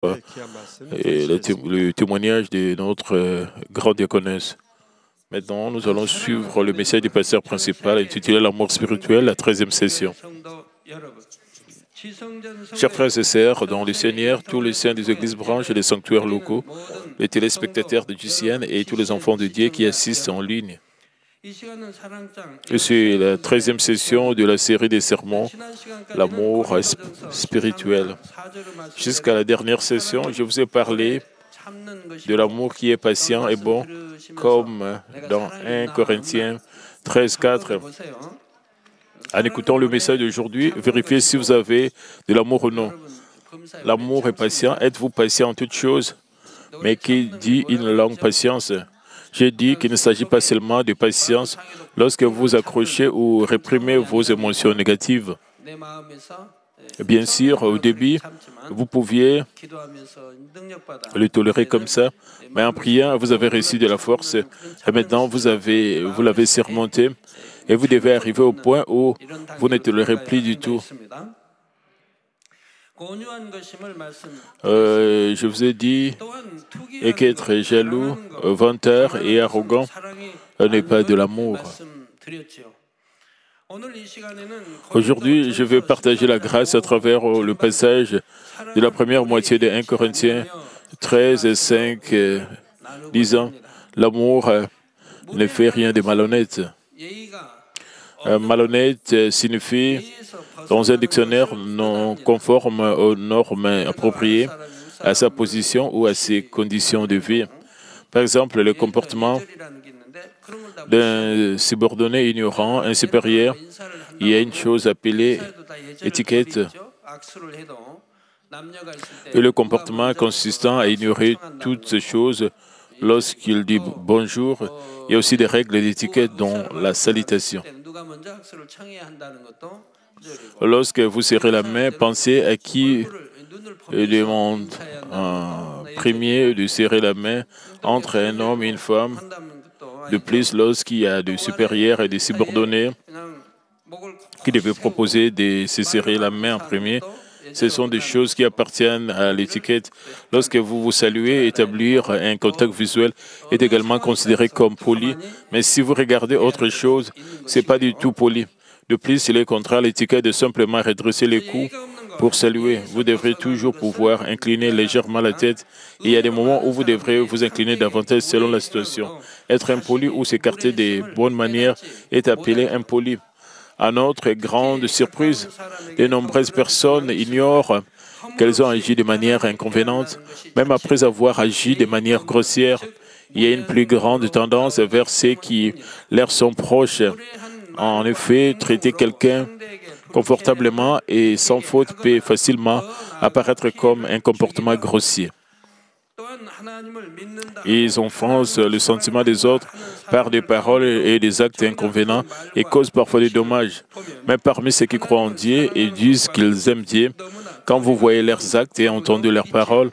et le témoignage de notre grande diaconesse. Maintenant, nous allons suivre le message du pasteur principal intitulé L'amour spirituel, la 13e session. Chers frères et sœurs, dans le Seigneur, tous les saints des églises branches et des sanctuaires locaux, les téléspectateurs de GCN et tous les enfants de Dieu qui assistent en ligne. C'est la 13e session de la série des sermons, l'amour spirituel. Jusqu'à la dernière session, je vous ai parlé de l'amour qui est patient et bon, comme dans 1 Corinthiens 13, 4. En écoutant le message d'aujourd'hui, vérifiez si vous avez de l'amour ou non. L'amour est patient. Êtes-vous patient en toutes choses? Mais qui dit une longue patience? J'ai dit qu'il ne s'agit pas seulement de patience lorsque vous accrochez ou réprimez vos émotions négatives. Bien sûr, au début, vous pouviez le tolérer comme ça, mais en priant, vous avez reçu de la force et maintenant vous l'avez surmonté et vous devez arriver au point où vous ne tolérez plus du tout. Je vous ai dit qu'être jaloux, vantard et arrogant n'est pas de l'amour. Aujourd'hui, je vais partager la grâce à travers le passage de la première moitié de 1 Corinthiens 13 et 5, disant « L'amour ne fait rien de malhonnête ». Malhonnête signifie, dans un dictionnaire, non conforme aux normes appropriées à sa position ou à ses conditions de vie. Par exemple, le comportement d'un subordonné ignorant, un supérieur. Il y a une chose appelée étiquette et le comportement consistant à ignorer toutes ces choses lorsqu'il dit bonjour. Il y a aussi des règles d'étiquette dont la salutation. Lorsque vous serrez la main, pensez à qui demande en premier de serrer la main entre un homme et une femme. De plus, lorsqu'il y a des supérieurs et des subordonnés qui devaient proposer de se serrer la main en premier, ce sont des choses qui appartiennent à l'étiquette. Lorsque vous vous saluez, établir un contact visuel est également considéré comme poli. Mais si vous regardez autre chose, ce n'est pas du tout poli. De plus, il est contraire à l'étiquette de simplement redresser les coups pour saluer. Vous devrez toujours pouvoir incliner légèrement la tête. Et il y a des moments où vous devrez vous incliner davantage selon la situation. Être impoli ou s'écarter des bonnes manières est appelé impoli. À notre grande surprise, de nombreuses personnes ignorent qu'elles ont agi de manière inconvéniente, même après avoir agi de manière grossière. Il y a une plus grande tendance vers ceux qui leur sont proches. En effet, traiter quelqu'un confortablement et sans faute peut facilement apparaître comme un comportement grossier. Ils offensent le sentiment des autres par des paroles et des actes inconvénients et causent parfois des dommages. Mais parmi ceux qui croient en Dieu et disent qu'ils aiment Dieu, quand vous voyez leurs actes et entendez leurs paroles,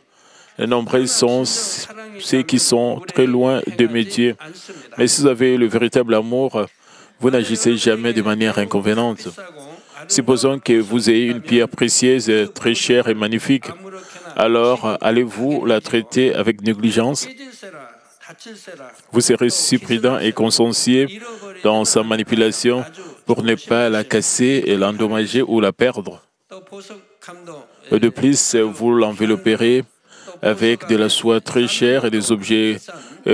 nombreux sont ceux qui sont très loin d'aimer Dieu. Mais si vous avez le véritable amour, vous n'agissez jamais de manière inconvéniente. Supposons que vous ayez une pierre précieuse, très chère et magnifique. Alors, allez-vous la traiter avec négligence? Vous serez si prudent et consciencieux dans sa manipulation pour ne pas la casser et l'endommager ou la perdre. De plus, vous l'envelopperez avec de la soie très chère et des objets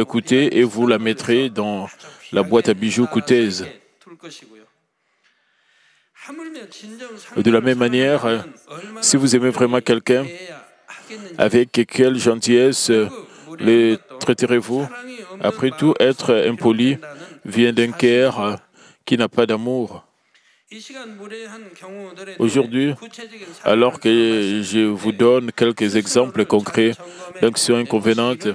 coûteux et vous la mettrez dans la boîte à bijoux coûteuse. De la même manière, si vous aimez vraiment quelqu'un, avec quelle gentillesse le traiterez-vous? Après tout, être impoli vient d'un cœur qui n'a pas d'amour. Aujourd'hui, alors que je vous donne quelques exemples concrets d'actions inconvénientes,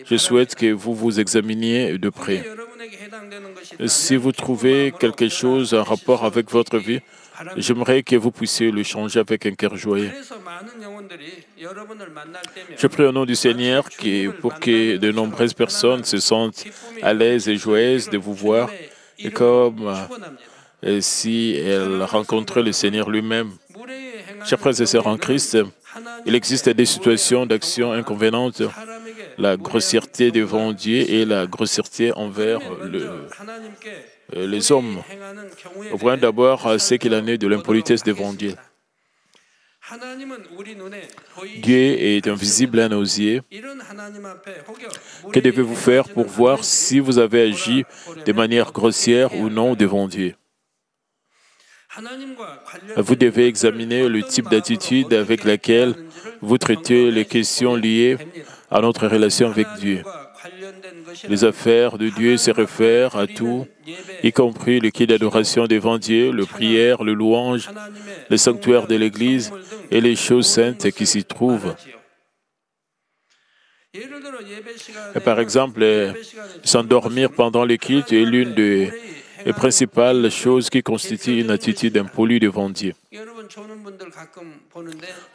je souhaite que vous vous examiniez de près. Si vous trouvez quelque chose en rapport avec votre vie, j'aimerais que vous puissiez le changer avec un cœur joyeux. Je prie au nom du Seigneur pour que de nombreuses personnes se sentent à l'aise et joyeuses de vous voir, et comme si elles rencontraient le Seigneur lui-même. Chers frères et sœurs en Christ, Il existe des situations d'action inconvénientes, la grossièreté devant Dieu et la grossièreté envers les hommes. Voyons d'abord ce qu'il en est de l'impolitesse devant Dieu. Dieu est invisible à nos yeux. Que devez-vous faire pour voir si vous avez agi de manière grossière ou non devant Dieu? Vous devez examiner le type d'attitude avec laquelle vous traitez les questions liées à notre relation avec Dieu. Les affaires de Dieu se réfèrent à tout, y compris le culte d'adoration devant Dieu, les prières, le louange, le sanctuaire de l'Église et les choses saintes qui s'y trouvent. Et par exemple, s'endormir pendant le culte est l'une des principales choses qui constituent une attitude impolie devant Dieu.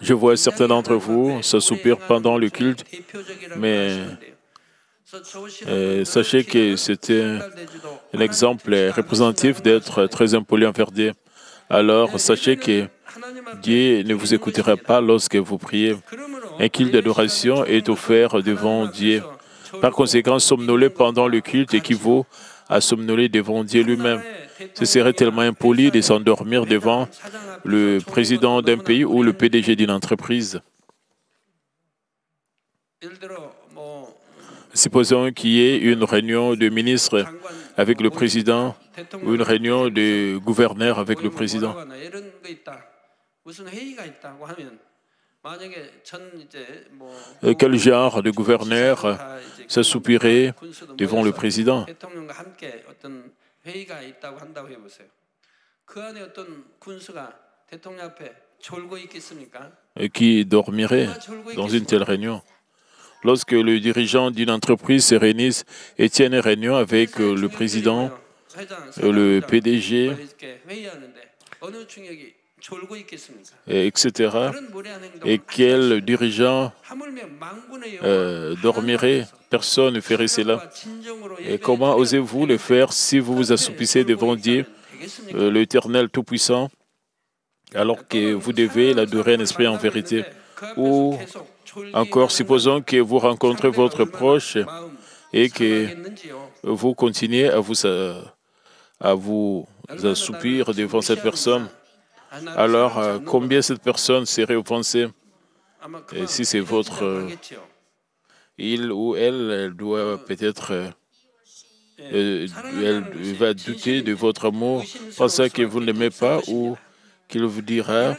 Je vois certains d'entre vous s'assoupir pendant le culte, mais sachez que c'était un exemple représentatif d'être très impoli envers Dieu. Alors, sachez que Dieu ne vous écoutera pas lorsque vous priez. Un culte d'adoration est offert devant Dieu. Par conséquent, somnoler pendant le culte équivaut à somnoler devant Dieu lui-même. Ce serait tellement impoli de s'endormir devant le président d'un pays ou le PDG d'une entreprise. Supposons qu'il y ait une réunion de ministres avec le président ou une réunion de gouverneurs avec le président. Quel genre de gouverneur s'assoupirait devant le président? Et qui dormirait dans une telle réunion? Lorsque le dirigeant d'une entreprise se réunit et tient une réunion avec le président, le PDG, etc., et quel dirigeant dormirait? Personne ne ferait cela. Et comment osez-vous le faire si vous vous assoupissez devant Dieu, l'Éternel Tout-Puissant, alors que vous devez l'adorer en esprit et en vérité? Ou encore, supposons que vous rencontrez votre proche et que vous continuez à vous assoupir devant cette personne. Alors, combien cette personne serait offensée? Et si c'est votre... il ou elle doit peut-être... elle va douter de votre amour, pensant que vous ne l'aimez pas ou qu'il vous dira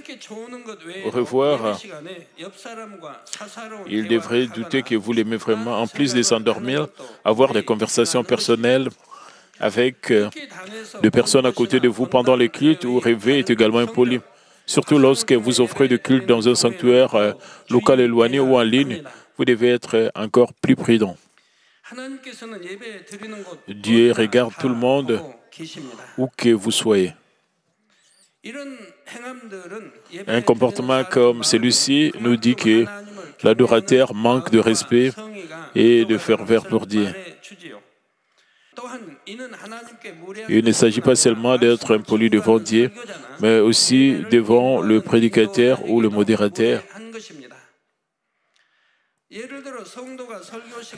au revoir. Il devrait douter que vous l'aimez vraiment. En plus de s'endormir, avoir des conversations personnelles avec des personnes à côté de vous pendant les cultes ou rêver est également impoli. Surtout lorsque vous offrez de culte dans un sanctuaire local éloigné ou en ligne, vous devez être encore plus prudent. Dieu regarde tout le monde où que vous soyez. Un comportement comme celui-ci nous dit que l'adorateur manque de respect et de ferveur pour Dieu. Il ne s'agit pas seulement d'être impoli devant Dieu, mais aussi devant le prédicateur ou le modérateur.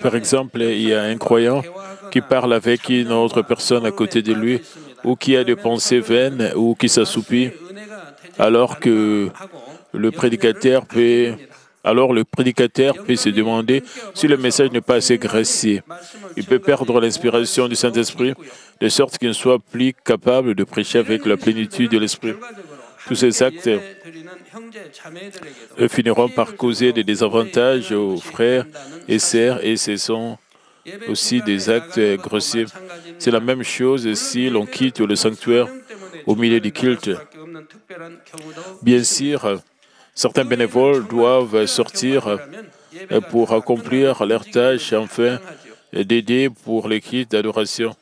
Par exemple, il y a un croyant qui parle avec une autre personne à côté de lui, ou qui a des pensées vaines, ou qui s'assoupit, alors que le prédicateur peut se demander si le message n'est pas assez gracieux. Il peut perdre l'inspiration du Saint-Esprit, de sorte qu'il ne soit plus capable de prêcher avec la plénitude de l'Esprit. Tous ces actes finiront par causer des désavantages aux frères et sœurs, et ce sont aussi des actes grossiers. C'est la même chose si l'on quitte le sanctuaire au milieu du culte. Bien sûr, certains bénévoles doivent sortir pour accomplir leur tâche afin d'aider pour les cultes d'adoration.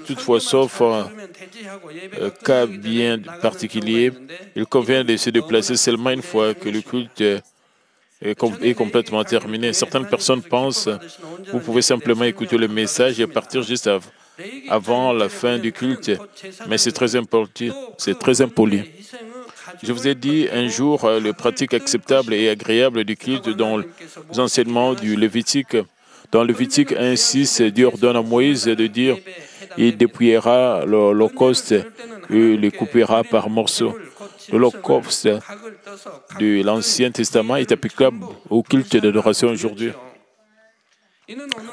Toutefois, sauf cas bien particulier, il convient de se déplacer seulement une fois que le culte est complètement terminé. Certaines personnes pensent que vous pouvez simplement écouter le message et partir juste avant la fin du culte, mais c'est très impoli. Je vous ai dit un jour les pratiques acceptables et agréables du culte dans les enseignements du Lévitique. Dans le Lévitique 1,6, Dieu ordonne à Moïse de dire « Il dépouillera l'holocauste et le coupera par morceaux ». L'holocauste de l'Ancien Testament est applicable au culte d'adoration aujourd'hui.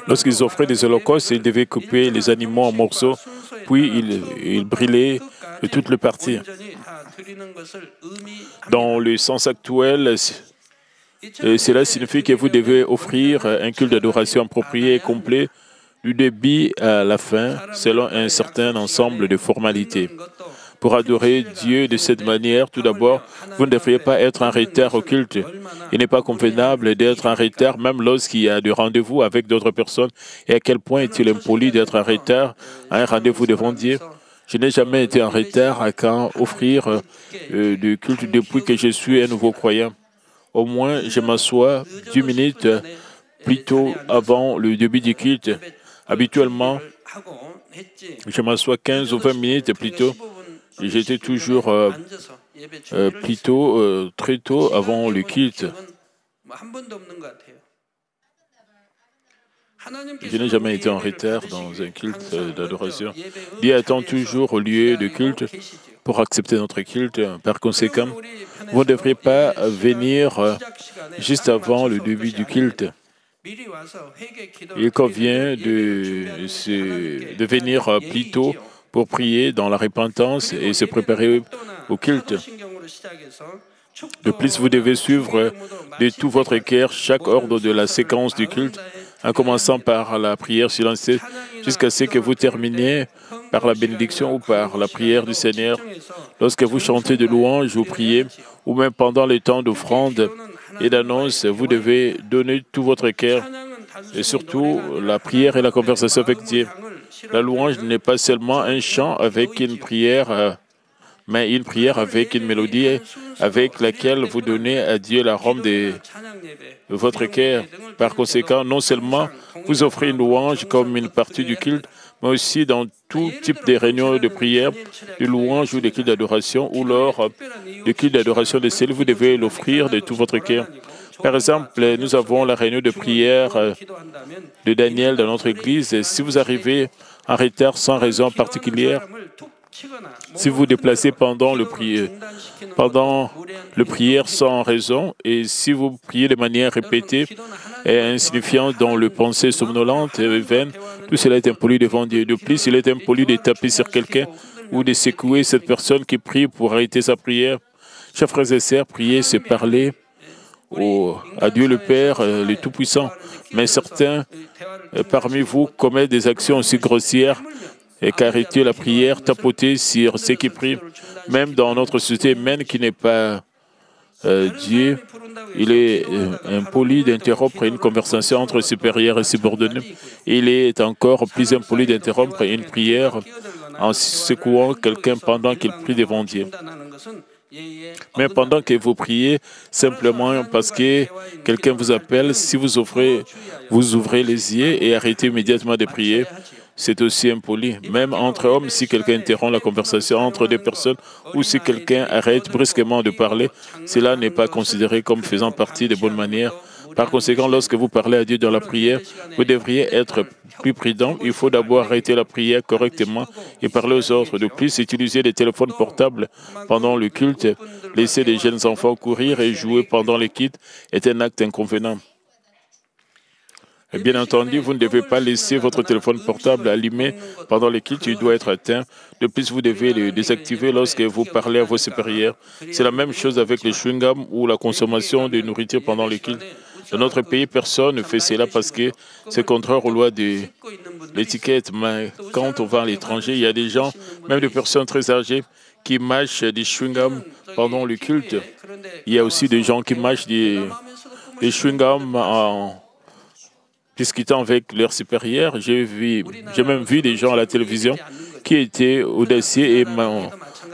Lorsqu'ils offraient des holocaustes, ils devaient couper les animaux en morceaux, puis ils brûlaient de toutes les parties. Dans le sens actuel, cela signifie que vous devez offrir un culte d'adoration approprié et complet du début à la fin, selon un certain ensemble de formalités. Pour adorer Dieu de cette manière, tout d'abord, vous ne devriez pas être en retard au culte. Il n'est pas convenable d'être en retard, même lorsqu'il y a des rendez-vous avec d'autres personnes. Et à quel point est-il impoli d'être en retard à un rendez-vous devant Dieu? Je n'ai jamais été en retard à quand offrir du culte depuis que je suis un nouveau croyant. Au moins, je m'assois 10 minutes plus tôt avant le début du culte. Habituellement, je m'assois 15 ou 20 minutes plus tôt. J'étais toujours très tôt avant le culte. Je n'ai jamais été en retard dans un culte d'adoration. Dieu attend toujours au lieu de culte pour accepter notre culte. Par conséquent, vous ne devriez pas venir juste avant le début du culte. Il convient de venir plus tôt pour prier dans la repentance et se préparer au culte. De plus, vous devez suivre de tout votre cœur chaque ordre de la séquence du culte, en commençant par la prière silencieuse, jusqu'à ce que vous terminiez par la bénédiction ou par la prière du Seigneur. Lorsque vous chantez de louanges ou priez, ou même pendant les temps d'offrande et d'annonce, vous devez donner tout votre cœur, et surtout la prière et la conversation avec Dieu. La louange n'est pas seulement un chant avec une prière, mais une prière avec une mélodie avec laquelle vous donnez à Dieu l'arôme de votre cœur. Par conséquent, non seulement vous offrez une louange comme une partie du culte, mais aussi dans tout type de réunions de prière, de louange ou de culte d'adoration, ou lors de culte d'adoration de celle, vous devez l'offrir de tout votre cœur. Par exemple, nous avons la réunion de prière de Daniel dans notre église. Si vous arrivez en retard sans raison particulière, si vous vous déplacez pendant le prière sans raison, et si vous priez de manière répétée et insignifiante dans le pensée somnolente et vaine, tout cela est impoli devant Dieu. De plus, il est impoli de taper sur quelqu'un ou de secouer cette personne qui prie pour arrêter sa prière. Chers frères et sœurs, prier, c'est parler à Dieu le Père, le Tout-Puissant. Mais certains parmi vous commettent des actions aussi grossières qu'arrêter la prière, tapoter sur ceux qui prient. Même dans notre société humaine qui n'est pas Dieu, il est impoli d'interrompre une conversation entre supérieurs et subordonnés. Il est encore plus impoli d'interrompre une prière en secouant quelqu'un pendant qu'il prie devant Dieu. Mais pendant que vous priez, simplement parce que quelqu'un vous appelle, si vous ouvrez les yeux et arrêtez immédiatement de prier, c'est aussi impoli. Même entre hommes, si quelqu'un interrompt la conversation entre deux personnes ou si quelqu'un arrête brusquement de parler, cela n'est pas considéré comme faisant partie des bonnes manières. Par conséquent, lorsque vous parlez à Dieu dans la prière, vous devriez être plus prudent. Il faut d'abord arrêter la prière correctement et parler aux autres. De plus, utiliser des téléphones portables pendant le culte, laisser des jeunes enfants courir et jouer pendant le culte est un acte inconvénient. Et bien entendu, vous ne devez pas laisser votre téléphone portable allumé pendant le culte, il doit être éteint. De plus, vous devez le désactiver lorsque vous parlez à vos supérieurs. C'est la même chose avec les chewing-gums ou la consommation de nourriture pendant le culte. Dans notre pays, personne ne fait cela parce que c'est contraire aux lois de l'étiquette. Mais quand on va à l'étranger, il y a des gens, même des personnes très âgées, qui mâchent des chewing-gums pendant le culte. Il y a aussi des gens qui mâchent des chewing-gums en discutant avec leurs supérieurs. J'ai même vu des gens à la télévision qui étaient audacieux et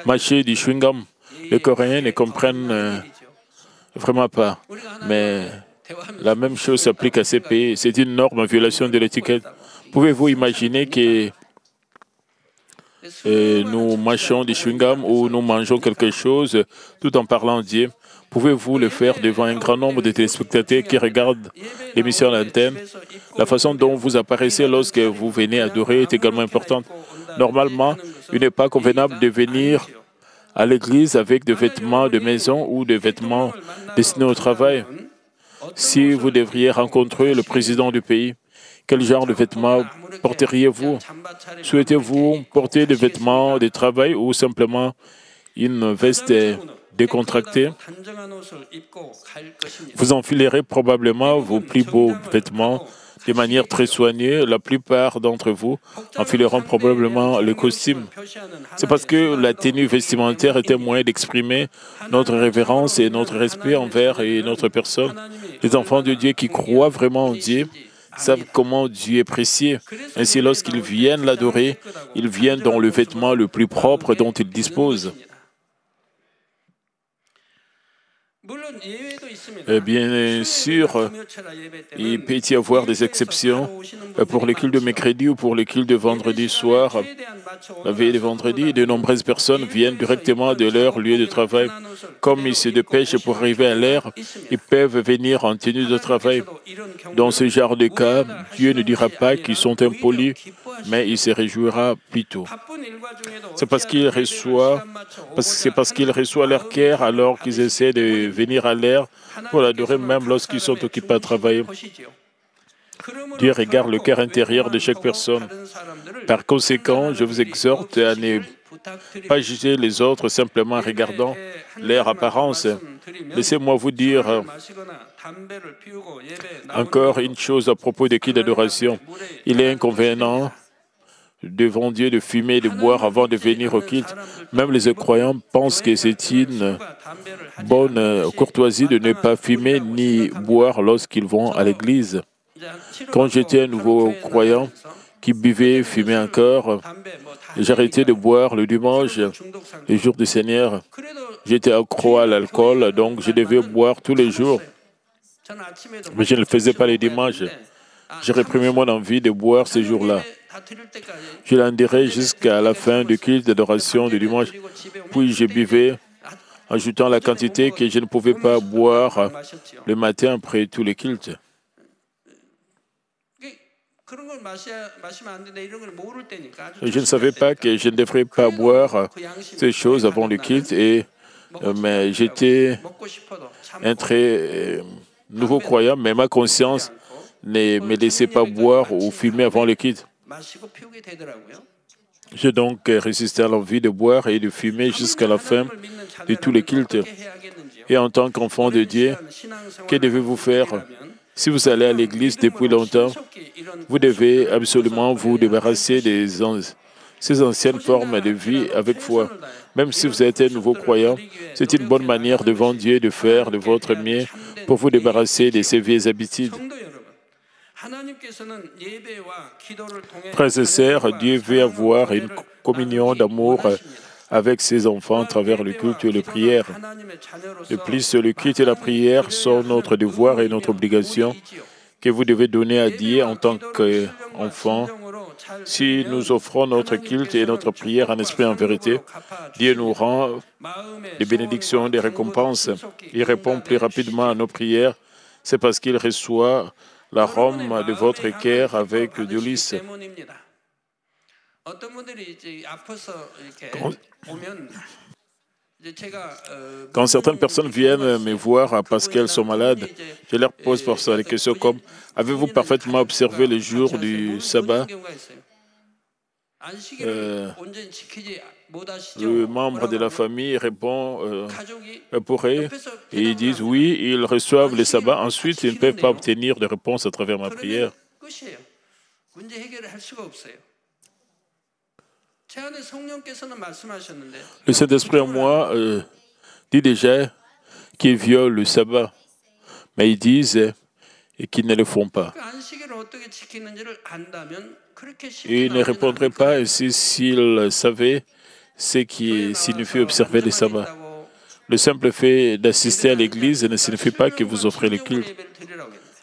mâchaient du chewing-gum. Les Coréens ne comprennent vraiment pas. Mais la même chose s'applique à ces pays. C'est une norme en violation de l'étiquette. Pouvez-vous imaginer que nous mâchons des chewing-gums ou nous mangeons quelque chose tout en parlant Dieu. Pouvez-vous le faire devant un grand nombre de téléspectateurs qui regardent l'émission à l'antenne? La façon dont vous apparaissez lorsque vous venez adorer est également importante. Normalement, il n'est pas convenable de venir à l'église avec des vêtements de maison ou des vêtements destinés au travail. Si vous devriez rencontrer le président du pays, quel genre de vêtements porteriez-vous? Souhaitez-vous porter des vêtements de travail ou simplement une veste décontractée? Vous enfilerez probablement vos plus beaux vêtements de manière très soignée. La plupart d'entre vous enfileront probablement le costume. C'est parce que la tenue vestimentaire est un moyen d'exprimer notre révérence et notre respect envers notre personne. Les enfants de Dieu qui croient vraiment en Dieu savent comment Dieu est précieux. Ainsi, lorsqu'ils viennent l'adorer, ils viennent dans le vêtement le plus propre dont ils disposent. Bien sûr, il peut y avoir des exceptions pour les cultes de mercredi ou pour les cultes de vendredi soir. La veille de vendredi, de nombreuses personnes viennent directement de leur lieu de travail. Comme ils se dépêchent pour arriver à l'heure, ils peuvent venir en tenue de travail. Dans ce genre de cas, Dieu ne dira pas qu'ils sont impolis, mais il se réjouira plutôt. C'est parce qu'ils reçoivent leur cœur alors qu'ils essaient de venir à l'heure pour l'adorer même lorsqu'ils sont occupés à travailler. Dieu regarde le cœur intérieur de chaque personne. Par conséquent, je vous exhorte à ne pas juger les autres simplement en regardant leur apparence. Laissez-moi vous dire encore une chose à propos des cultes d'adoration. Il est inconvénient devant Dieu de fumer et de boire avant de venir au culte. Même les croyants pensent que c'est une bonne courtoisie de ne pas fumer ni boire lorsqu'ils vont à l'église. Quand j'étais un nouveau croyant qui buvait, fumait encore, j'ai arrêté de boire le dimanche, le jour du Seigneur. J'étais accro à l'alcool, donc je devais boire tous les jours. Mais je ne le faisais pas les dimanches. J'ai réprimé mon envie de boire ces jours-là. Je l'endurais jusqu'à la fin du culte d'adoration du dimanche. Puis je buvais, ajoutant la quantité que je ne pouvais pas boire le matin après tous les cultes. Je ne savais pas que je ne devrais pas boire ces choses avant le culte, mais j'étais un très nouveau croyant, mais ma conscience ne me laissait pas boire ou fumer avant le culte. J'ai donc résisté à l'envie de boire et de fumer jusqu'à la fin de tous les cultes. Et en tant qu'enfant de Dieu, que devez-vous faire? Si vous allez à l'église depuis longtemps, vous devez absolument vous débarrasser de ces anciennes formes de vie avec foi. Même si vous êtes un nouveau croyant, c'est une bonne manière devant Dieu de faire de votre mieux pour vous débarrasser de ces vieilles habitudes. Frères et sœurs, Dieu veut avoir une communion d'amour avec ses enfants à travers le culte et les prières. De plus, le culte et la prière sont notre devoir et notre obligation que vous devez donner à Dieu en tant qu'enfant. Si nous offrons notre culte et notre prière en esprit et en vérité, Dieu nous rend des bénédictions, des récompenses. Il répond plus rapidement à nos prières. C'est parce qu'il reçoit l'arôme de votre cœur avec de lys. Quand certaines personnes viennent me voir parce qu'elles sont malades, je leur pose parfois des questions comme « Avez-vous parfaitement observé le jour du sabbat ?» Le membre de la famille répond pour eux et ils disent « Oui, ils reçoivent le sabbat. Ensuite, ils ne peuvent pas obtenir de réponse à travers ma prière. » Le Saint-Esprit en moi dit déjà qu'ils violent le sabbat, mais ils disent qu'ils ne le font pas. Et ils ne répondraient pas ainsi s'ils savaient ce qui signifie observer le sabbat. Le simple fait d'assister à l'église ne signifie pas que vous offrez le culte.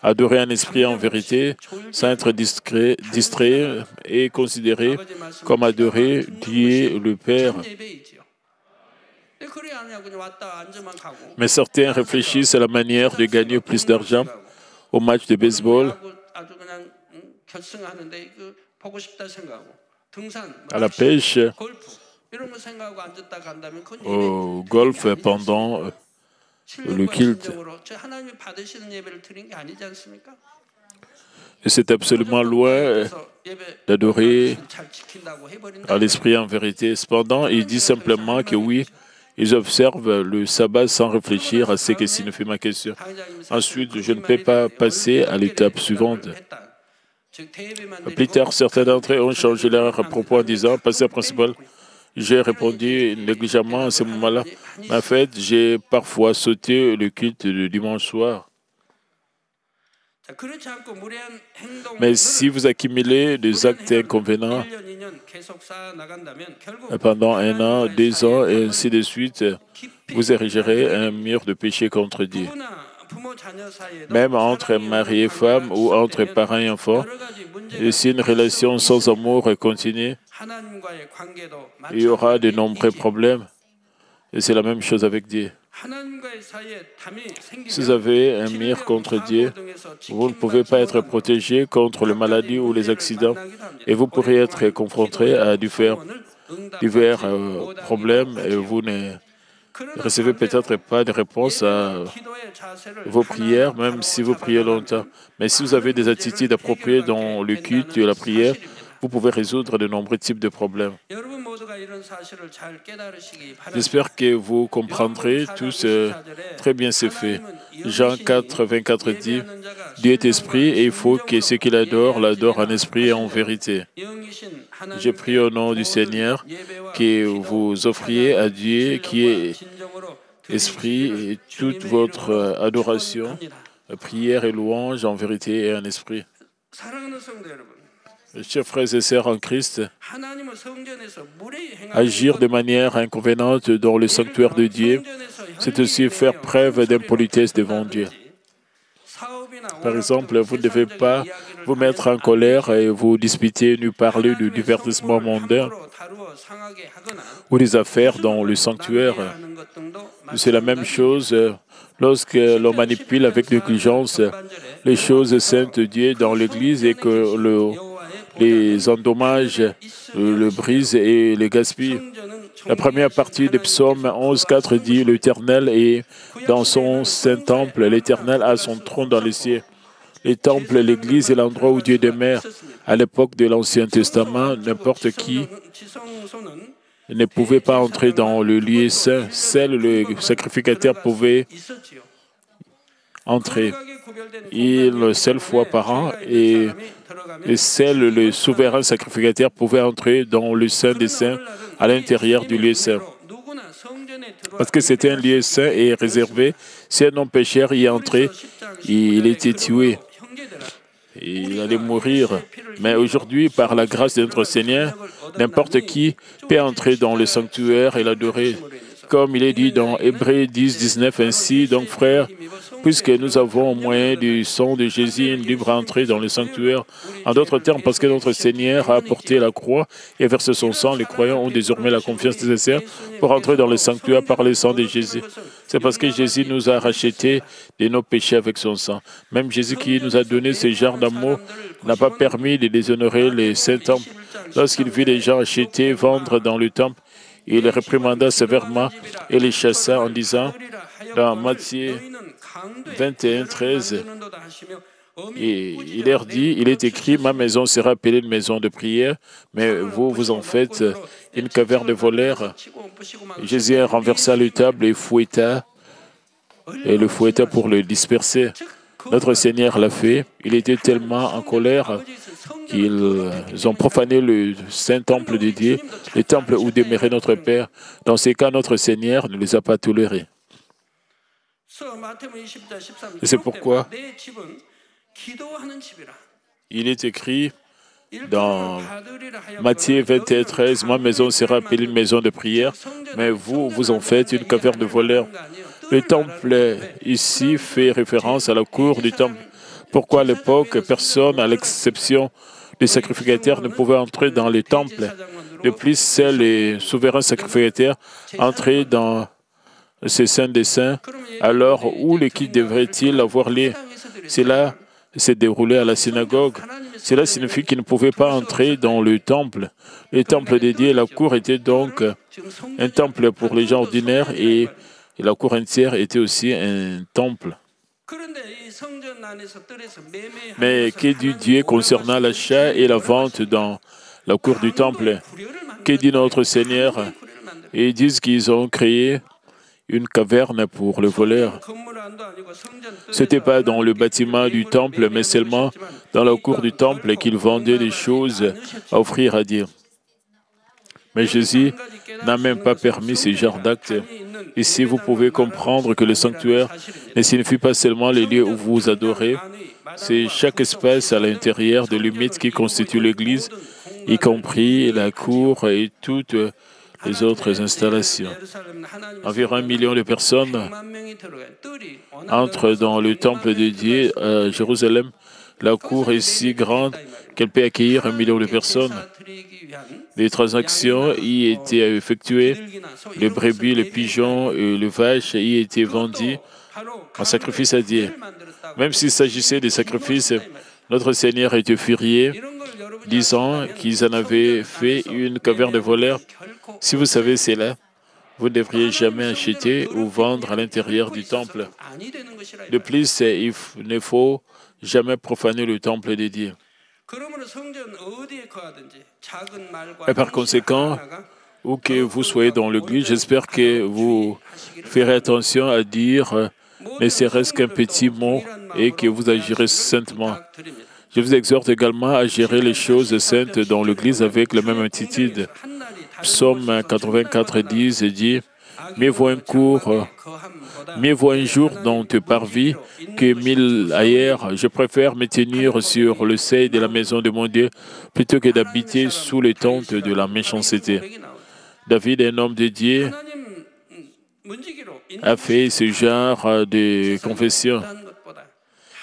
adorer un esprit en vérité, sans être distrait et considéré comme adorer Dieu le Père. Mais certains réfléchissent à la manière de gagner plus d'argent au match de baseball, à la pêche, au golf pendant le culte. Et c'est absolument loin d'adorer à l'esprit en vérité. Cependant, il dit simplement que oui, ils observent le sabbat sans réfléchir à ce que signifie ma question. Ensuite, je ne peux pas passer à l'étape suivante. Plus tard, certains d'entre eux ont changé leur propos en disant, pasteur principal, j'ai répondu négligemment à ce moment-là. Mais en fait, j'ai parfois sauté le culte le dimanche soir. Mais si vous accumulez des actes inconvénients pendant 1 an, 2 ans, et ainsi de suite, vous érigerez un mur de péché contre Dieu. Même entre mari et femme ou entre parents et enfants, et si une relation sans amour continue, il y aura de nombreux problèmes. Et c'est la même chose avec Dieu. Si vous avez un mur contre Dieu, vous ne pouvez pas être protégé contre les maladies ou les accidents et vous pourrez être confronté à divers problèmes et vous ne recevez peut-être pas de réponse à vos prières, même si vous priez longtemps. Mais si vous avez des attitudes appropriées dans le culte et la prière, vous pouvez résoudre de nombreux types de problèmes. J'espère que vous comprendrez tous très bien ces faits. Jean 4, 24 dit, « Dieu est esprit et il faut que ceux qui l'adorent en esprit et en vérité. » Je prie au nom du Seigneur que vous offriez à Dieu qui est esprit et toute votre adoration, prière et louange en vérité et en esprit. Chers frères et sœurs en Christ, agir de manière inconvéniente dans le sanctuaire de Dieu, c'est aussi faire preuve d'impolitesse devant Dieu. Par exemple, vous ne devez pas vous mettre en colère et vous disputer ni parler de divertissement mondain ou des affaires dans le sanctuaire. C'est la même chose lorsque l'on manipule avec négligence les choses saintes de Dieu dans l'Église et que les endommage, le brise et le gaspille. La première partie des psaumes 11.4 dit « L'Éternel est dans son saint temple, l'Éternel a son trône dans les cieux. » Le temple, l'Église est l'endroit où Dieu demeure. À l'époque de l'Ancien Testament, n'importe qui ne pouvait pas entrer dans le lieu saint. Seul le sacrificateur pouvait entrer. Une seule fois par an et seul le souverain sacrificateur pouvait entrer dans le Saint des Saints à l'intérieur du lieu saint. Parce que c'était un lieu saint et réservé. Si un homme pécheur y entrait, il était tué. Il allait mourir. Mais aujourd'hui, par la grâce de notre Seigneur, n'importe qui peut entrer dans le sanctuaire et l'adorer. Comme il est dit dans Hébreux 10, 19, ainsi, donc frères, puisque nous avons au moyen du sang de Jésus une libre entrée dans le sanctuaire. En d'autres termes, parce que notre Seigneur a porté la croix et versé son sang, les croyants ont désormais la confiance nécessaire pour entrer dans le sanctuaire par le sang de Jésus. C'est parce que Jésus nous a rachetés de nos péchés avec son sang. Même Jésus qui nous a donné ce genre d'amour n'a pas permis de déshonorer les saints temples. Lorsqu'il vit les gens acheter, vendre dans le temple, il les réprimanda sévèrement et les chassa en disant, dans Matthieu 21, 13, et il leur dit, il est écrit, ma maison sera appelée une maison de prière, mais vous, vous en faites une caverne de voleurs. Jésus renversa la table et le fouetta pour le disperser. Notre Seigneur l'a fait. Il était tellement en colère qu'ils ont profané le saint temple de Dieu, le temple où demeurait notre Père. Dans ces cas, notre Seigneur ne les a pas tolérés. Et c'est pourquoi il est écrit dans Matthieu 21, 13, « Ma maison sera appelée une maison de prière, mais vous, vous en faites une caverne de voleurs. » Le temple ici fait référence à la cour du temple. Pourquoi à l'époque, personne, à l'exception des sacrificateurs, ne pouvait entrer dans les temples? De plus, seuls les souverains sacrificateurs entraient dans ces saints des saints. Alors, où le culte devrait-il avoir lieu? Cela s'est déroulé à la synagogue. Cela signifie qu'ils ne pouvaient pas entrer dans le temple. Le temple dédié, la cour était donc un temple pour les gens ordinaires et la cour entière était aussi un temple. Mais que dit Dieu concernant l'achat et la vente dans la cour du temple? Que dit notre Seigneur? Ils disent qu'ils ont créé une caverne pour le voleur. Ce n'était pas dans le bâtiment du temple, mais seulement dans la cour du temple qu'ils vendaient des choses à offrir à Dieu. Mais Jésus n'a même pas permis ce genre d'acte. Ici, vous pouvez comprendre que le sanctuaire ne signifie pas seulement les lieux où vous adorez, c'est chaque espace à l'intérieur de limite qui constitue l'Église, y compris la cour et toutes les autres installations. Environ 1 million de personnes entrent dans le temple de Dieu à Jérusalem. La cour est si grande qu'elle peut accueillir 1 million de personnes. Les transactions y étaient effectuées. Les brebis, les pigeons et les vaches y étaient vendus en sacrifice à Dieu. Même s'il s'agissait des sacrifices, notre Seigneur était furieux, disant qu'ils en avaient fait une caverne de voleurs. Si vous savez cela, vous ne devriez jamais acheter ou vendre à l'intérieur du temple. De plus, il ne faut jamais profaner le temple de Dieu. Et par conséquent, où que vous soyez dans l'Église, j'espère que vous ferez attention à dire ne serait-ce qu'un petit mot et que vous agirez saintement. Je vous exhorte également à gérer les choses saintes dans l'Église avec la même attitude. Psaume 84 dit « Mieux vaut un jour dans te parvis que 1000 ailleurs. Je préfère me tenir sur le seuil de la maison de mon Dieu plutôt que d'habiter sous les tentes de la méchanceté. » David, un homme de Dieu, a fait ce genre de confession.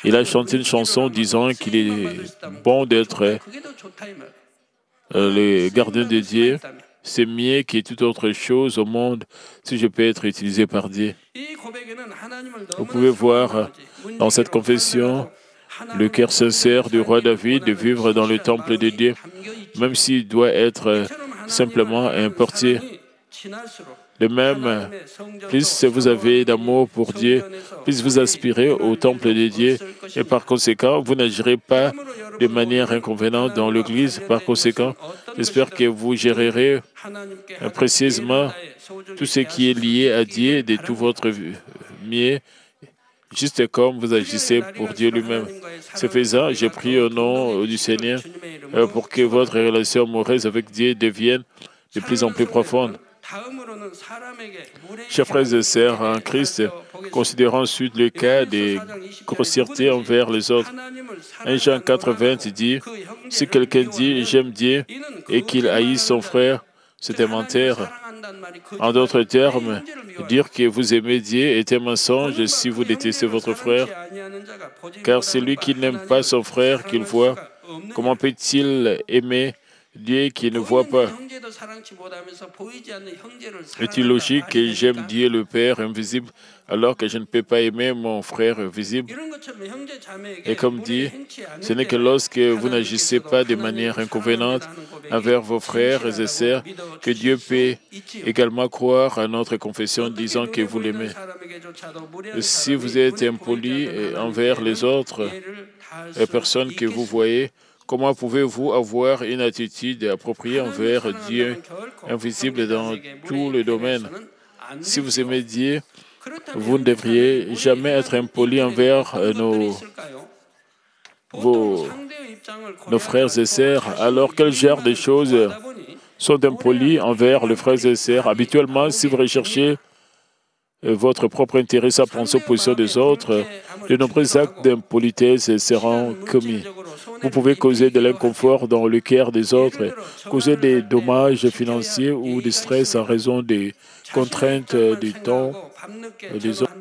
Il a chanté une chanson disant qu'il est bon d'être le gardien de Dieu. C'est mieux que toute autre chose au monde si je peux être utilisé par Dieu. Vous pouvez voir dans cette confession le cœur sincère du roi David de vivre dans le temple de Dieu, même s'il doit être simplement un portier. De même, plus vous avez d'amour pour Dieu, plus vous aspirez au temple de Dieu, et par conséquent, vous n'agirez pas de manière inconvéniente dans l'Église. Par conséquent, j'espère que vous gérerez précisément tout ce qui est lié à Dieu de tout votre mieux, juste comme vous agissez pour Dieu lui-même. Ce faisant, je prie au nom du Seigneur pour que votre relation amoureuse avec Dieu devienne de plus en plus profonde. Chers frères et sœurs en Christ, considérons ensuite le cas des grossièretés envers les autres. 1 Jean 4,20 dit « Si quelqu'un dit « J'aime Dieu » et qu'il haït son frère, c'est un menteur. » En d'autres termes, dire que vous aimez Dieu est un mensonge si vous détestez votre frère, car celui qui n'aime pas son frère qu'il voit, comment peut-il aimer Dieu qui ne voit pas? Est-il logique que j'aime Dieu le Père invisible alors que je ne peux pas aimer mon frère visible? Et comme dit, ce n'est que lorsque vous n'agissez pas de manière inconvéniente envers vos frères et sœurs que Dieu peut également croire à notre confession disant que vous l'aimez. Si vous êtes impoli envers les autres personnes que vous voyez, comment pouvez-vous avoir une attitude appropriée envers Dieu invisible dans tous les domaines? Si vous aimez Dieu, vous ne devriez jamais être impoli envers nos frères et sœurs. Alors, quel genre de choses sont impolies envers les frères et sœurs? Habituellement, si vous recherchez votre propre intérêt sans penser aux positions des autres, de nombreux actes d'impolitesse seront commis. Vous pouvez causer de l'inconfort dans le cœur des autres, causer des dommages financiers ou des stress en raison des contraintes du temps des autres.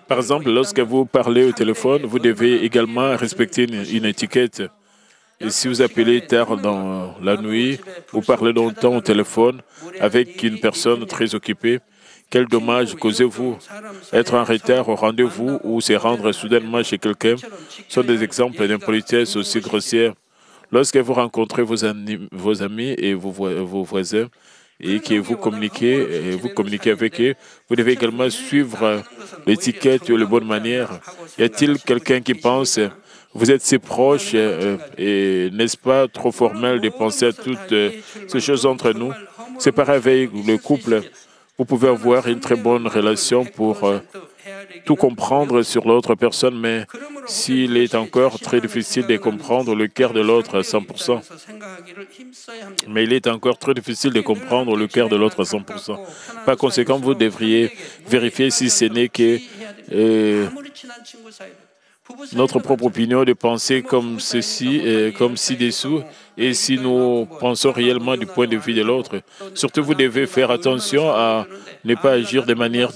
Par exemple, lorsque vous parlez au téléphone, vous devez également respecter une étiquette. Et si vous appelez tard dans la nuit, vous parlez longtemps au téléphone avec une personne très occupée, quel dommage causez-vous? Être en retard au rendez-vous ou se rendre soudainement chez quelqu'un sont des exemples d'impolitesse aussi grossières. Lorsque vous rencontrez vos amis et vos voisins et que vous communiquez avec eux, vous devez également suivre l'étiquette ou les bonnes manières. Y a-t-il quelqu'un qui pense, vous êtes si proches et n'est-ce pas trop formel de penser à toutes ces choses entre nous? C'est pareil avec le couple. Vous pouvez avoir une très bonne relation pour tout comprendre sur l'autre personne, mais s'il est encore très difficile de comprendre le cœur de l'autre à 100%, mais il est encore très difficile de comprendre le cœur de l'autre à 100%. Par conséquent, vous devriez vérifier si ce n'est que notre propre opinion de penser comme ceci, comme ci-dessous, et si nous pensons réellement du point de vue de l'autre. Surtout, vous devez faire attention à ne pas agir de manière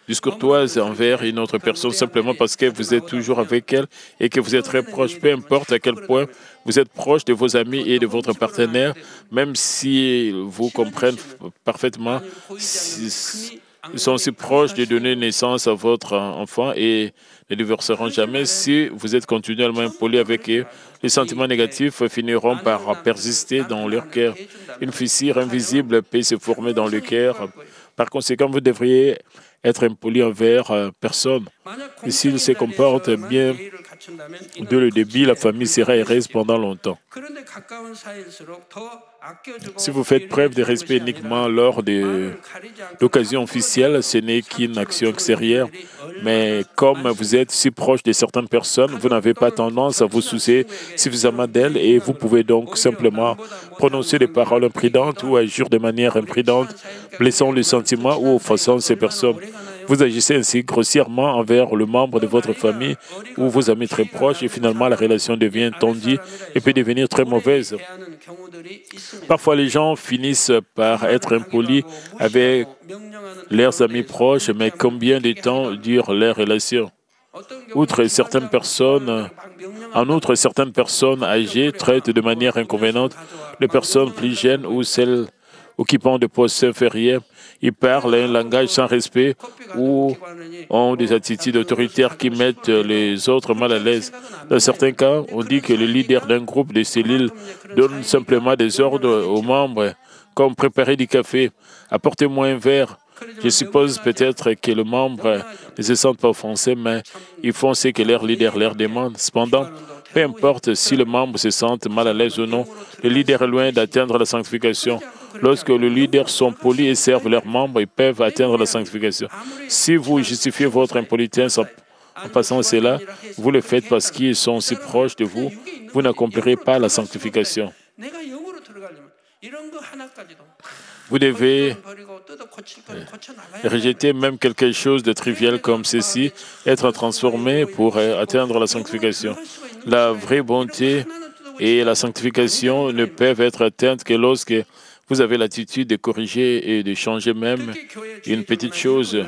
discourtoise envers une autre personne simplement parce que vous êtes toujours avec elle et que vous êtes très proche, peu importe à quel point vous êtes proche de vos amis et de votre partenaire, même si vous comprenez parfaitement. Ils sont si proches de donner naissance à votre enfant et ne divorceront jamais. Si vous êtes continuellement impoli avec eux, les sentiments négatifs finiront par persister dans leur cœur. Une fissure invisible peut se former dans le cœur. Par conséquent, vous devriez être impoli envers personne. Et s'il se comporte bien dès le début, la famille sera heureuse pendant longtemps. Si vous faites preuve de respect uniquement lors de l'occasion officielle, ce n'est qu'une action extérieure. Mais comme vous êtes si proche de certaines personnes, vous n'avez pas tendance à vous soucier suffisamment d'elles et vous pouvez donc simplement prononcer des paroles imprudentes ou agir de manière imprudente, blessant les sentiments ou offensant ces personnes. Vous agissez ainsi grossièrement envers le membre de votre famille ou vos amis très proches et finalement la relation devient tendue et peut devenir très mauvaise. Parfois, les gens finissent par être impolis avec leurs amis proches, mais combien de temps dure leur relation? En outre, certaines personnes âgées traitent de manière inconvéniente les personnes plus jeunes ou celles occupant des postes inférieurs. Ils parlent un langage sans respect ou ont des attitudes autoritaires qui mettent les autres mal à l'aise. Dans certains cas, on dit que le leader d'un groupe de cellules donne simplement des ordres aux membres, comme préparer du café, apportez-moi un verre. Je suppose peut-être que les membres ne se sentent pas offensés, mais ils font ce que leur leader leur demande. Cependant, peu importe si les membres se sentent mal à l'aise ou non, le leader est loin d'atteindre la sanctification. Lorsque les leaders sont polis et servent leurs membres, ils peuvent atteindre la sanctification. Si vous justifiez votre impolitesse en passant cela, vous le faites parce qu'ils sont si proches de vous, vous n'accomplirez pas la sanctification. Vous devez rejeter même quelque chose de trivial comme ceci, être transformé pour atteindre la sanctification. La vraie bonté et la sanctification ne peuvent être atteintes que lorsque vous avez l'attitude de corriger et de changer même une petite chose.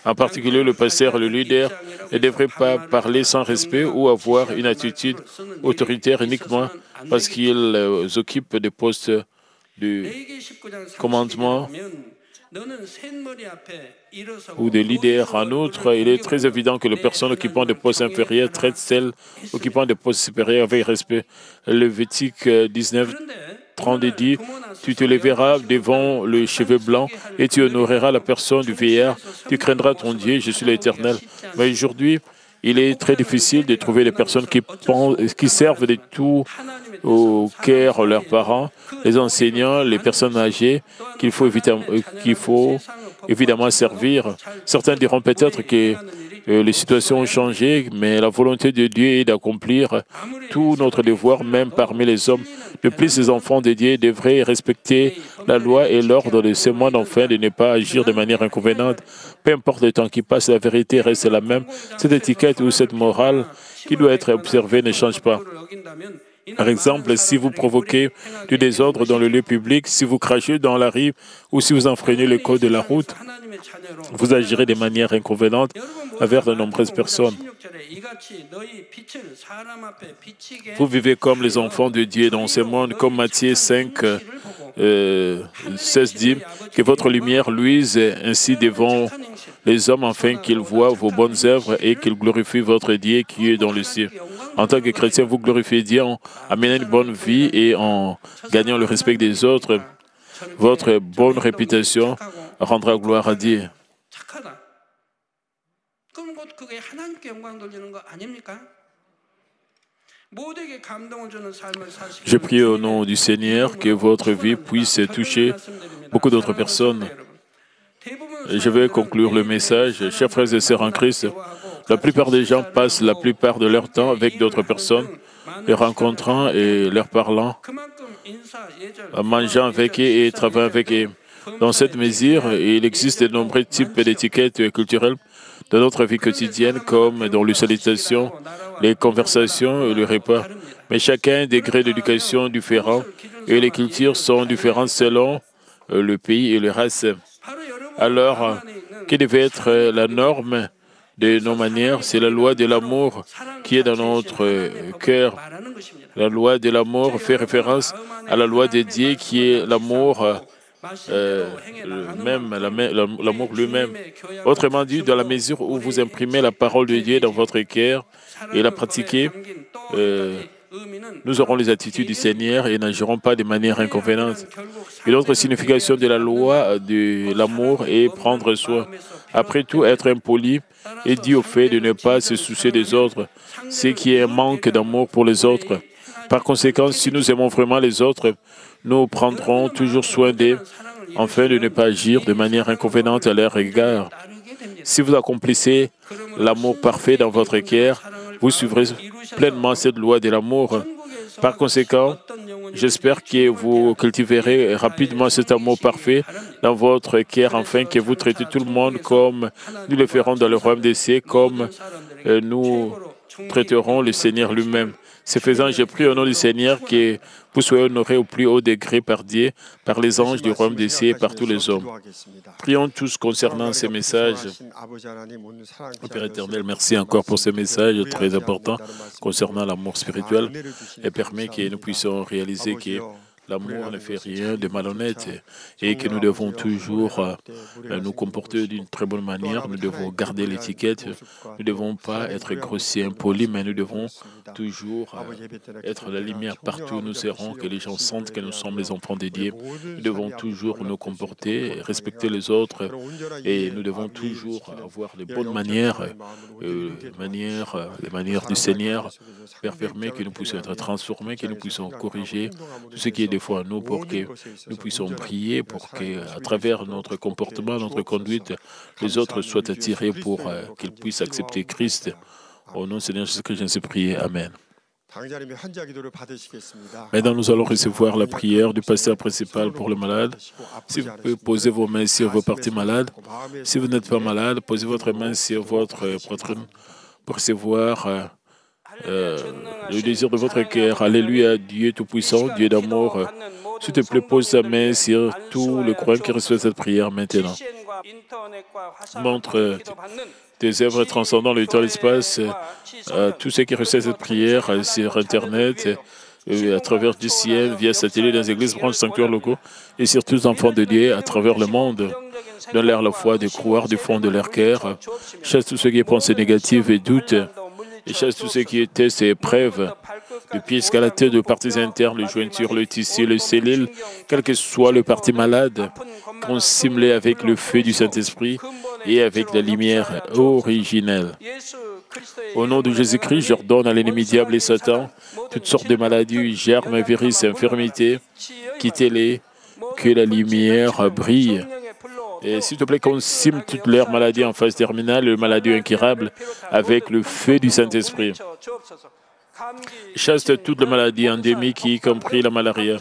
En particulier, le pasteur, le leader, ne devrait pas parler sans respect ou avoir une attitude autoritaire uniquement parce qu'ils occupent des postes de commandement ou de leader. En outre, il est très évident que les personnes occupant des postes inférieurs traitent celles occupant des postes supérieurs avec respect. Lévitique 19, 30 dit, tu te lèveras devant le cheveu blanc et tu honoreras la personne du vieillard. Tu craindras ton Dieu, je suis l'Éternel. Mais aujourd'hui, il est très difficile de trouver des personnes qui servent de tout au cœur leurs parents, les enseignants, les personnes âgées qu'il faut évidemment servir. Certains diront peut-être que les situations ont changé, mais la volonté de Dieu est d'accomplir tout notre devoir, même parmi les hommes. De plus, les enfants de Dieu devraient respecter la loi et l'ordre de ce monde afin de ne pas agir de manière inconvéniente. Peu importe le temps qui passe, la vérité reste la même. Cette étiquette ou cette morale qui doit être observée ne change pas. Par exemple, si vous provoquez du désordre dans le lieu public, si vous crachez dans la rue ou si vous enfreignez le code de la route, vous agirez de manière inconvéniente envers de nombreuses personnes. Vous vivez comme les enfants de Dieu dans ce monde, comme Matthieu 5, 16 dit, que votre lumière luise ainsi devant les hommes afin qu'ils voient vos bonnes œuvres et qu'ils glorifient votre Dieu qui est dans le ciel. En tant que chrétien, vous glorifiez Dieu en amenant une bonne vie et en gagnant le respect des autres. Votre bonne réputation rendra gloire à Dieu. Je prie au nom du Seigneur que votre vie puisse toucher beaucoup d'autres personnes. Je vais conclure le message. Chers frères et sœurs en Christ, la plupart des gens passent la plupart de leur temps avec d'autres personnes, les rencontrant et leur parlant, mangeant avec eux et travaillant avec eux. Dans cette mesure, il existe de nombreux types d'étiquettes culturelles dans notre vie quotidienne, comme dans les salutations, les conversations et le repas. Mais chacun a un degré d'éducation différent et les cultures sont différentes selon le pays et les races. Alors, qui devait être la norme de nos manières? C'est la loi de l'amour qui est dans notre cœur. La loi de l'amour fait référence à la loi de Dieu qui est l'amour l'amour lui-même. Autrement dit, dans la mesure où vous imprimez la parole de Dieu dans votre cœur et la pratiquez, nous aurons les attitudes du Seigneur et n'agirons pas de manière inconvéniente. Une autre signification de la loi de l'amour est prendre soin. Après tout, être impoli est dû au fait de ne pas se soucier des autres, ce qui est un manque d'amour pour les autres. Par conséquent, si nous aimons vraiment les autres, nous prendrons toujours soin d'eux, afin de ne pas agir de manière inconvéniente à leur égard. Si vous accomplissez l'amour parfait dans votre cœur, vous suivrez pleinement cette loi de l'amour. Par conséquent, j'espère que vous cultiverez rapidement cet amour parfait dans votre cœur, afin que vous traitez tout le monde comme nous le ferons dans le royaume des cieux, comme nous traiterons le Seigneur lui-même. Ce faisant, je prie au nom du Seigneur que vous soyez honorés au plus haut degré par Dieu, par les anges du royaume des cieux et par tous les hommes. Prions tous concernant ces messages. Père éternel, merci encore pour ces messages très importants concernant l'amour spirituel et permet que nous puissions réaliser que l'amour ne fait rien de malhonnête et que nous devons toujours nous comporter d'une très bonne manière. Nous devons garder l'étiquette. Nous ne devons pas être grossiers, impolis, mais nous devons toujours être la lumière partout où nous serons, que les gens sentent que nous sommes les enfants de Dieu. Nous devons toujours nous comporter, respecter les autres et nous devons toujours avoir les bonnes manières, les manières du Seigneur, permet que nous puissions être transformés, que nous puissions corriger tout ce qui est des fois nous pour que nous puissions prier, pour qu'à travers notre comportement, notre conduite, les autres soient attirés pour qu'ils puissent accepter Christ. Au nom du Seigneur Jésus-Christ, je prie. Amen. Maintenant, nous allons recevoir la prière du pasteur principal pour le malade. Si vous pouvez poser vos mains sur vos parties malades. Si vous n'êtes pas malade, posez votre main sur votre poitrine pour recevoir le désir de votre cœur. Alléluia, Dieu Tout-Puissant, Dieu d'amour. S'il te plaît, pose ta main sur tous les croyants qui reçoivent cette prière maintenant. Montre tes œuvres transcendant le temps et l'espace à tous ceux qui reçoivent cette prière sur Internet, à travers du ciel, via satellite, dans les églises, branches, sanctuaires locaux, et sur tous les enfants de Dieu à travers le monde. Donne-leur la foi de croire du fond de leur cœur. Chasse tous ceux qui pensent négatives et doutent. Et chasse tous ceux qui étaient ces épreuves, de pieds jusqu'à la tête, de parties internes, les jointures, le tissu, les cellules, quel que soit le parti malade, qu'on simulait avec le feu du Saint-Esprit et avec la lumière originelle. Au nom de Jésus-Christ, j'ordonne à l'ennemi diable et Satan toutes sortes de maladies, germes, virus, infirmités, quittez-les, que la lumière brille. Et s'il te plaît, consume toutes leurs maladies en phase terminale, les maladies incurables, avec le feu du Saint-Esprit. Chasse toutes les maladies endémiques, y compris la malaria.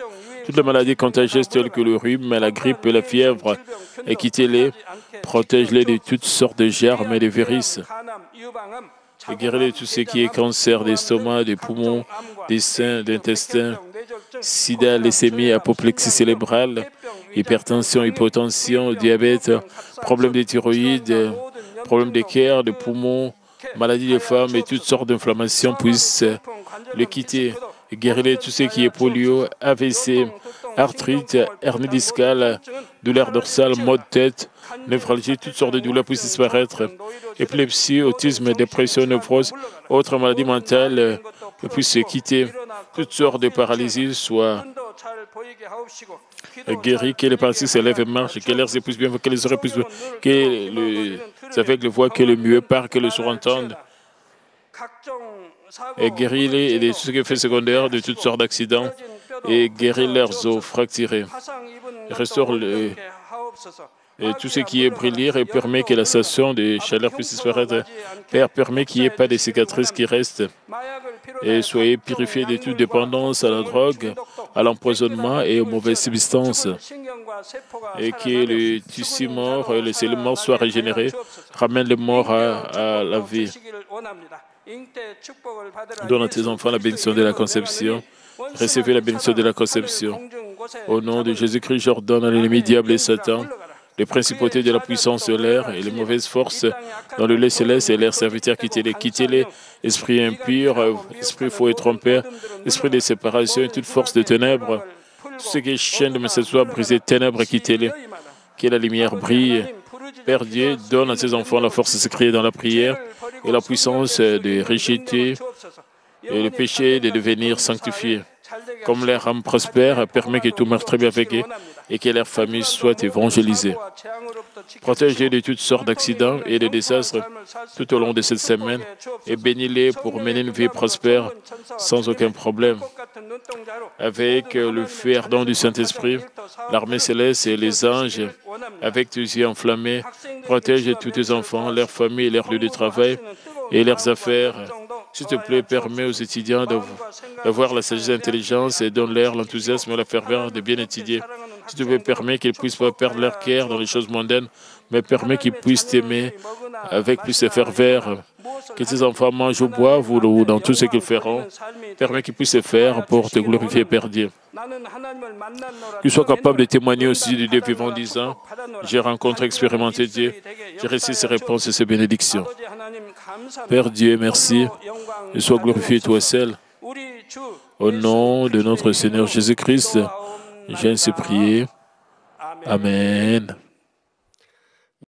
Toutes les maladies contagieuses telles que le rhume, la grippe et la fièvre, et quittez-les, protège-les de toutes sortes de germes et de virus. et guéris tout ce qui est cancer d'estomac, des poumons, des seins, d'intestin, sida, leucémie, apoplexie cérébrale, hypertension, hypotension, diabète, problèmes de thyroïde, problèmes des cœurs, des poumons, maladies des femmes et toutes sortes d'inflammations puissent le quitter. Guérir tout ce qui est polio, AVC, arthrite, hernie discale, douleur dorsale, maux de tête, néphralgie, toutes sortes de douleurs puissent disparaître. Épilepsie, autisme, dépression, névrose, autres maladies mentales puissent se quitter. Toutes sortes de paralysies soient guéries, que les paralysés se lèvent et marchent, que leurs puissent bien, que les oreilles puissent bien, que les aveugles voient, que le muet parle, que le sourd entende. Et guéris-les de tout ce qui est fait secondaire, de toutes sortes d'accidents, et guéris leurs os fracturés. Restaure et tout ce qui est brûlé et permet que la sensation de chaleur puisse disparaître. Père, permet qu'il n'y ait pas de cicatrices qui restent. Et soyez purifiés de toute dépendance à la drogue, à l'empoisonnement et aux mauvaises substances. Et que le tissu mort, les cellules mortes soient régénérées. Ramène les morts à la vie. Donne à tes enfants la bénédiction de la conception. Recevez la bénédiction de la conception. Au nom de Jésus-Christ, j'ordonne à l'ennemi diable et Satan, les principautés de la puissance de l'air et les mauvaises forces dans le lait céleste et l'air serviteur, quittez-les, esprit impur, esprit faux et trompeur, esprit de séparation et toute force de ténèbres. Tout ce qui est chaîne de mes soit brisé, ténèbres, quittez-les. Que la lumière brille. Père Dieu, donne à tes enfants la force de se crier dans la prière et la puissance de rejeter et le péché de devenir sanctifié. Comme leur âme prospère, permet que tout marche très bien avec eux et que leur famille soit évangélisée. Protège-les de toutes sortes d'accidents et de désastres tout au long de cette semaine et bénis-les pour mener une vie prospère sans aucun problème. Avec le feu ardent du Saint-Esprit, l'armée céleste et les anges, avec tes yeux enflammés, protège tous tes enfants, leurs familles, leurs lieux de travail et leurs affaires. S'il te plaît, permets aux étudiants d'avoir la sagesse et l'intelligence et donne-leur l'enthousiasme et la ferveur de bien étudier. S'il te plaît, permets qu'ils ne puissent pas perdre leur cœur dans les choses mondaines, mais permets qu'ils puissent t'aimer avec plus de ferveur. Que tes enfants mangent ou boivent ou dans tout ce qu'ils feront, permets qu'ils puissent le faire pour te glorifier, Père Dieu. Qu'ils soient capables de témoigner aussi du Dieu vivant en disant, j'ai rencontré, expérimenté Dieu, j'ai reçu ses réponses et ses bénédictions. Père Dieu, merci, et sois glorifié toi seul. Au nom de notre Seigneur Jésus-Christ, j'ai ainsi prié. Amen.